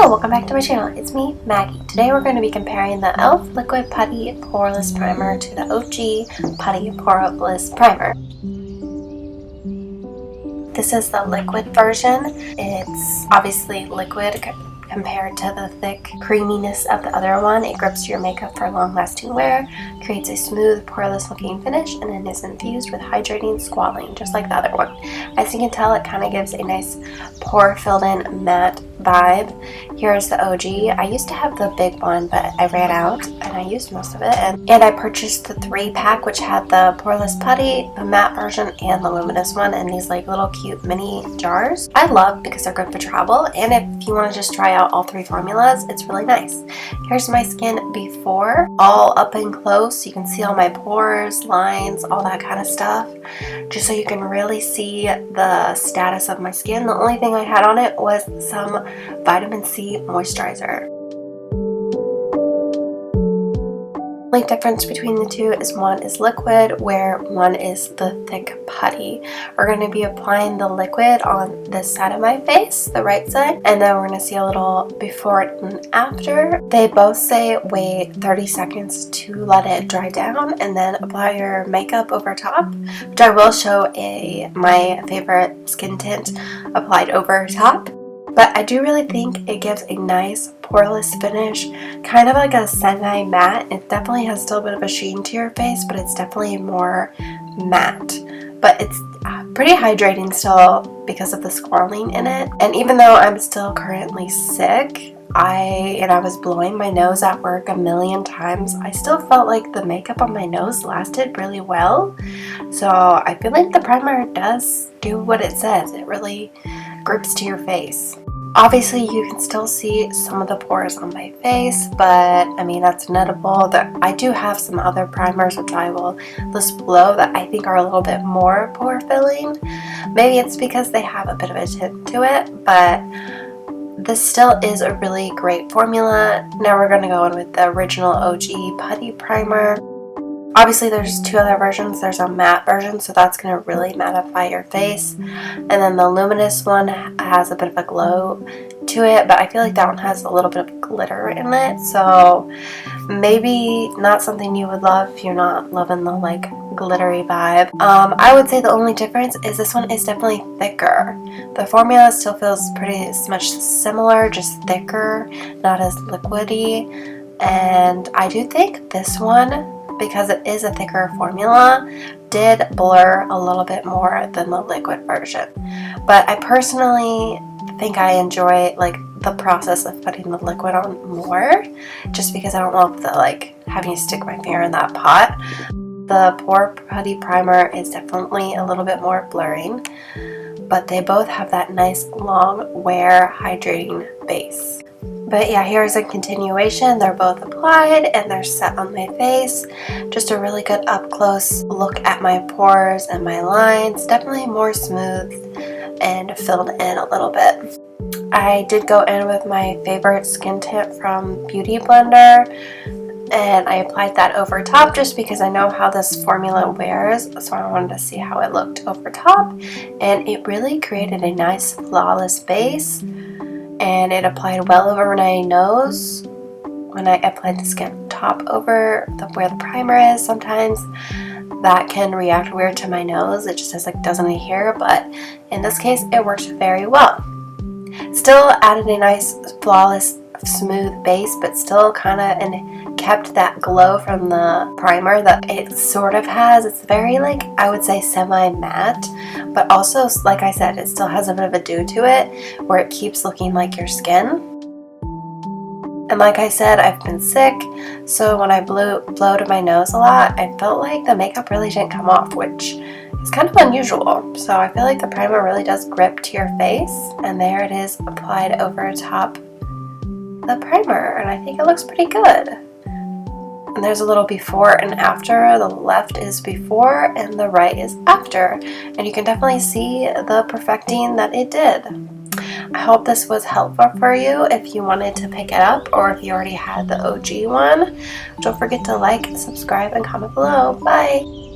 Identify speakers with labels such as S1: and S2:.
S1: Hello, welcome back to my channel. It's me, Maggie. Today we're going to be comparing the e.l.f. Liquid Putty Poreless Primer to the OG Putty Poreless Primer. This is the liquid version. It's obviously liquid compared to the thick creaminess of the other one. It grips your makeup for long-lasting wear, creates a smooth, poreless looking finish, and then is infused with hydrating squalene, just like the other one. As you can tell, it kind of gives a nice pore-filled-in matte vibe. Here's the OG. I used to have the big one, but I ran out and I used most of it. And I purchased the 3-pack, which had the Poreless Putty, the matte version, and the luminous one in these like little cute mini jars. I love because they're good for travel, and if you want to just try out all 3 formulas, it's really nice. Here's my skin before, all up and close. You can see all my pores, lines, all that kind of stuff, just so you can really see the status of my skin. The only thing I had on it was some vitamin C moisturizer. The only difference between the two is one is liquid, where one is the thick putty. We're going to be applying the liquid on this side of my face, the right side, and then we're going to see a little before and after. They both say wait 30 seconds to let it dry down and then apply your makeup over top, which I will show my favorite skin tint applied over top. But I do really think it gives a nice poreless finish, kind of like a semi-matte. It definitely has still a bit of a sheen to your face, but it's definitely more matte. But it's pretty hydrating still because of the squalene in it. And even though I'm still currently sick, I was blowing my nose at work a million times, I still felt like the makeup on my nose lasted really well. So I feel like the primer does do what it says. It really grips to your face. Obviously you can still see some of the pores on my face, but I mean that's inedible. I do have some other primers which I will list below that I think are a little bit more pore filling. Maybe it's because they have a bit of a tint to it, but this still is a really great formula. Now we're going to go in with the original OG Putty Primer. Obviously there's 2 other versions. There's a matte version, so that's going to really mattify your face. And then the luminous one has a bit of a glow to it, but I feel like that one has a little bit of glitter in it. So maybe not something you would love if you're not loving the like glittery vibe. I would say the only difference is this one is definitely thicker. The formula still feels pretty much similar, just thicker, not as liquidy. And I do think this one, because it is a thicker formula, did blur a little bit more than the liquid version. But I personally think I enjoy like the process of putting the liquid on more, just because I don't love the like having to stick my finger in that pot. The Pore Putty Primer is definitely a little bit more blurring, but they both have that nice long wear hydrating base. But yeah, here's a continuation. They're both applied and they're set on my face. Just a really good up close look at my pores and my lines. Definitely more smooth and filled in a little bit. I did go in with my favorite skin tint from Beauty Blender, and I applied that over top just because I know how this formula wears, so I wanted to see how it looked over top. And it really created a nice flawless base. And it applied well over my nose. When I applied the skin top over where the primer is, sometimes that can react weird to my nose. It just doesn't adhere, but in this case it works very well. Still added a nice flawless smooth base, but still kind of kept that glow from the primer that it sort of has. It's very like, I would say semi-matte, but also like I said, it still has a bit of a dew to it where it keeps looking like your skin. And like I said, I've been sick, so when I blow to my nose a lot, I felt like the makeup really didn't come off, which is kind of unusual. So I feel like the primer really does grip to your face, and there it is applied over top the primer, and I think it looks pretty good. And there's a little before and after. The left is before and the right is after, and you can definitely see the perfecting that it did. I hope this was helpful for you if you wanted to pick it up, or if you already had the OG one. Don't forget to like, subscribe, and comment below. Bye!